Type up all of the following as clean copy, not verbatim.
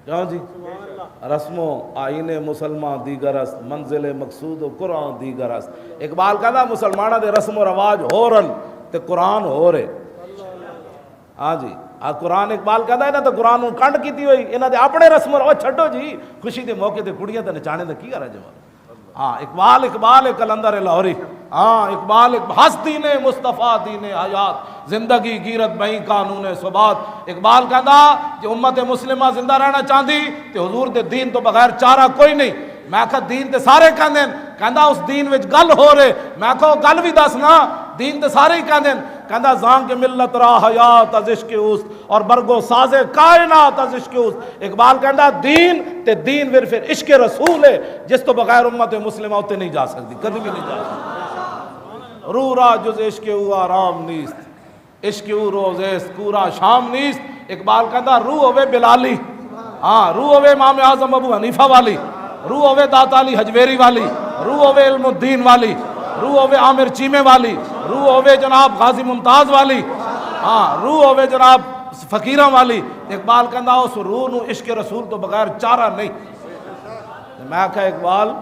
کیوں جی؟ رسم و آئین مسلمان دیگر است، منزل مقصود و قرآن دیگر است۔ اقبال کہتا مسلمانہ دے رسم و رواج ہو رن تے قرآن ہو رہے۔ ہاں جی قرآن اقبال کہتا ہے نا تو قرآن کنڈ کیتی ہوئی انہاں دے اپنے رسم و رواج چھڈو جی، خوشی دے موقع تے کڑیاں تے نچانے دا کی حرج ہے؟ ہاں اقبال کلندر لاہوری، ہاں اقبال ہس دین مصطفیٰ دین حیات، زندگی گیرت بہی قانون ثبات۔ اقبال کہندا کہ امت مسلمہ زندہ رہنا چاہتی تے حضور دے دین تو بغیر چارہ کوئی نہیں۔ میں کہا دین تے سارے کہندے کہندا اس دین وچ گل ہو رہے، میں کہا گل بھی دسنا، دین تے سارے ہی کہندے کہندا زان کے ملت را حیات از عشق اوست اور برگو ساز کائنات از عشق اوست۔ اقبال کہندا دین تے دین پھر عشق رسول ہے جس تو بغیر امت مسلمہ ہوتے نہیں جا سکتی، کبھی بھی نہیں جا سکتی۔ روح را جز عشق او آرام نیست، عشق او روز است کورا شام نیست۔ اقبال کہندا روح ہوے بلالی، ہاں روح ہوے امام اعظم ابو حنیفہ والی، روح ہوے داتا علی حجویری والی، روح ہوے علم الدین والی، روح ہوے عامر چیمے والی، روح ہوے جناب غازی ممتاز والی، ہاں روح ہوے جناب فقیراں والی۔ اقبال کہندا اس روح نو عشق رسول تو بغیر چارہ نہیں۔ میں کہا اقبال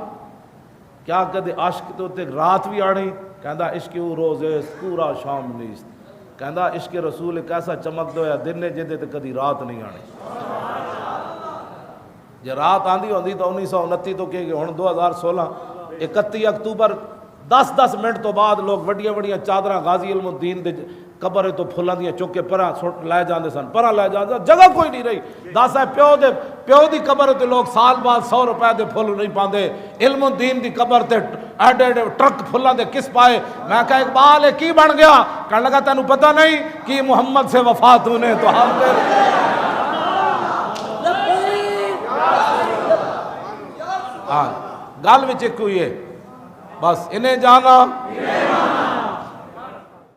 کیا کدے عاشق تو تے رات بھی آنی؟ کہندا عشق او روز است پورا شام نیست۔ کہندا عشق رسول ایک ایسا چمک دو یا دن ہے جدے تے کدی رات نہیں آنی۔ جے رات آندی ہوندی تو 1929 تو کہ ہن 2016 31 اکتوبر 10 منٹ تو بعد لوگ وڈیاں وڈیاں چادراں غازی علم الدین دے قبر تو پھلاں دیاں چک کے پراں سٹ لے جاندے سن، پراں لے جاندے جگہ کوئی نہیں رہی۔ دس ہے پیو دی قبر تے لوگ سال بعد 100 روپے دے پھل نہیں پاندے، علم الدین دی قبر تے ایڈے ایڈے ٹرک پھلاں دے کس پائے۔ میں کہا اقبال ہے کی بن گیا؟ کہنے لگا تینوں پتہ نہیں کہ محمد سے وفات ہونے تو ہم گل وچ ایک ہوئی ہے بس انہیں جانا